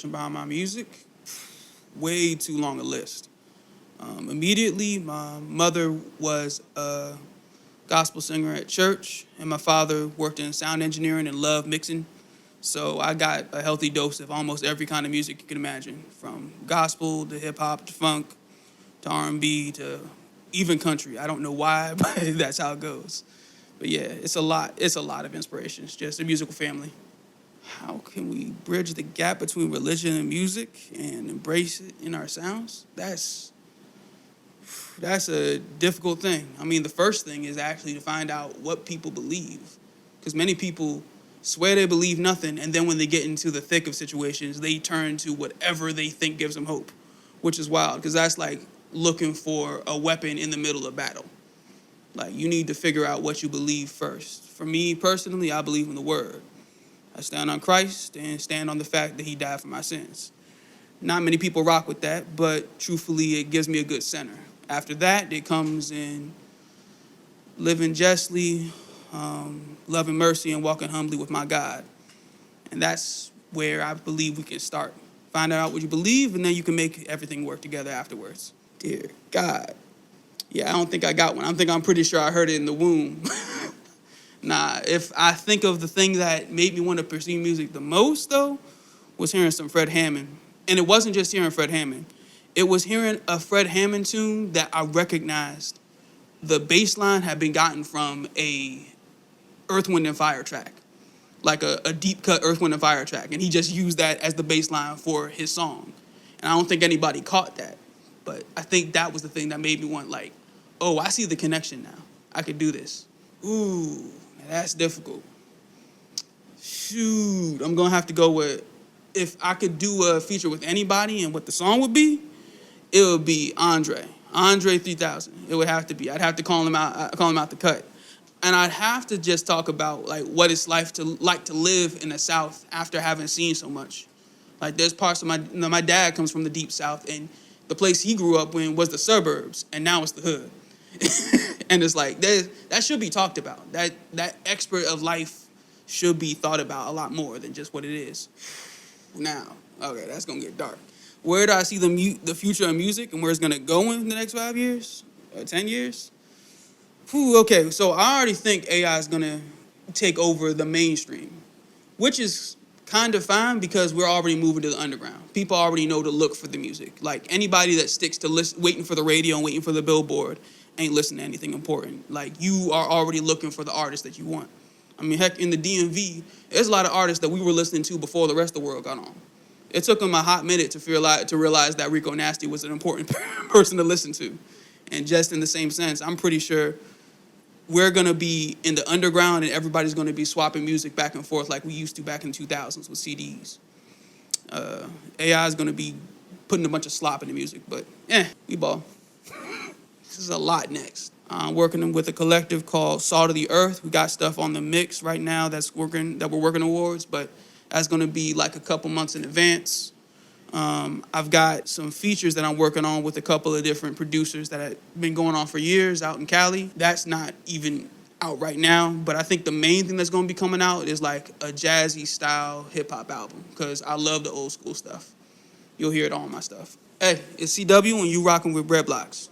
Behind my music, way too long a list. Immediately, my mother was a gospel singer at church, and my father worked in sound engineering and loved mixing. So I got a healthy dose of almost every kind of music you can imagine, from gospel to hip hop to funk to R&B to even country. I don't know why, but that's how it goes. But yeah, it's a lot. It's a lot of inspiration. It's just a musical family. How can we bridge the gap between religion and music and embrace it in our sounds? That's a difficult thing. I mean, the first thing is actually to find out what people believe, because many people swear they believe nothing, and then when they get into the thick of situations, they turn to whatever they think gives them hope, which is wild, because that's like looking for a weapon in the middle of battle. Like, you need to figure out what you believe first. For me personally, I believe in the word. I stand on Christ and stand on the fact that he died for my sins. Not many people rock with that, but truthfully, it gives me a good center. After that, it comes in living justly, loving mercy, and walking humbly with my God. And that's where I believe we can start. Find out what you believe, and then you can make everything work together afterwards. Dear God. Yeah, I don't think I got one. I'm pretty sure I heard it in the womb. Nah, if I think of the thing that made me want to pursue music the most, though, was hearing some Fred Hammond. And it wasn't just hearing Fred Hammond. It was hearing a Fred Hammond tune that I recognized the bass line had been gotten from a Earth, Wind, and Fire track. Like a deep cut Earth, Wind, and Fire track. And he just used that as the bass line for his song. And I don't think anybody caught that. But I think that was the thing that made me want, like, oh, I see the connection now. I could do this. Ooh, that's difficult. Shoot, I'm going to have to go with, if I could do a feature with anybody and what the song would be, it would be Andre 3000. It would have to be. I'd have to call him out the cut. And I'd have to just talk about, like, what it's like to live in the South after having seen so much. Like, there's parts of my dad comes from the deep South, and the place he grew up in was the suburbs, and now it's the hood. And it's like, that should be talked about. That expert of life should be thought about a lot more than just what it is. Now, okay, that's going to get dark. Where do I see the future of music and where it's going to go in the next 5 years? Or 10 years? Okay, so I already think AI is going to take over the mainstream, which is kind of fine because we're already moving to the underground. People already know to look for the music. Like, anybody that sticks to waiting for the radio and waiting for the billboard ain't listening to anything important. Like, you are already looking for the artist that you want. I mean, heck, in the DMV, there's a lot of artists that we were listening to before the rest of the world got on. It took them a hot minute to realize that Rico Nasty was an important person to listen to. And just in the same sense, I'm pretty sure we're going to be in the underground and everybody's going to be swapping music back and forth like we used to back in the 2000s with CDs. AI is going to be putting a bunch of slop in the music, but we ball. This is a lot next. I'm working with a collective called Salt of the Earth. We got stuff on the mix right now that we're working towards, but that's going to be like a couple months in advance. I've got some features that I'm working on with a couple of different producers that have been going on for years out in Cali. That's not even out right now, but I think the main thing that's going to be coming out is like a jazzy style hip hop album, because I love the old school stuff. You'll hear it all in my stuff. Hey, it's CW and you rocking with Redbloxx.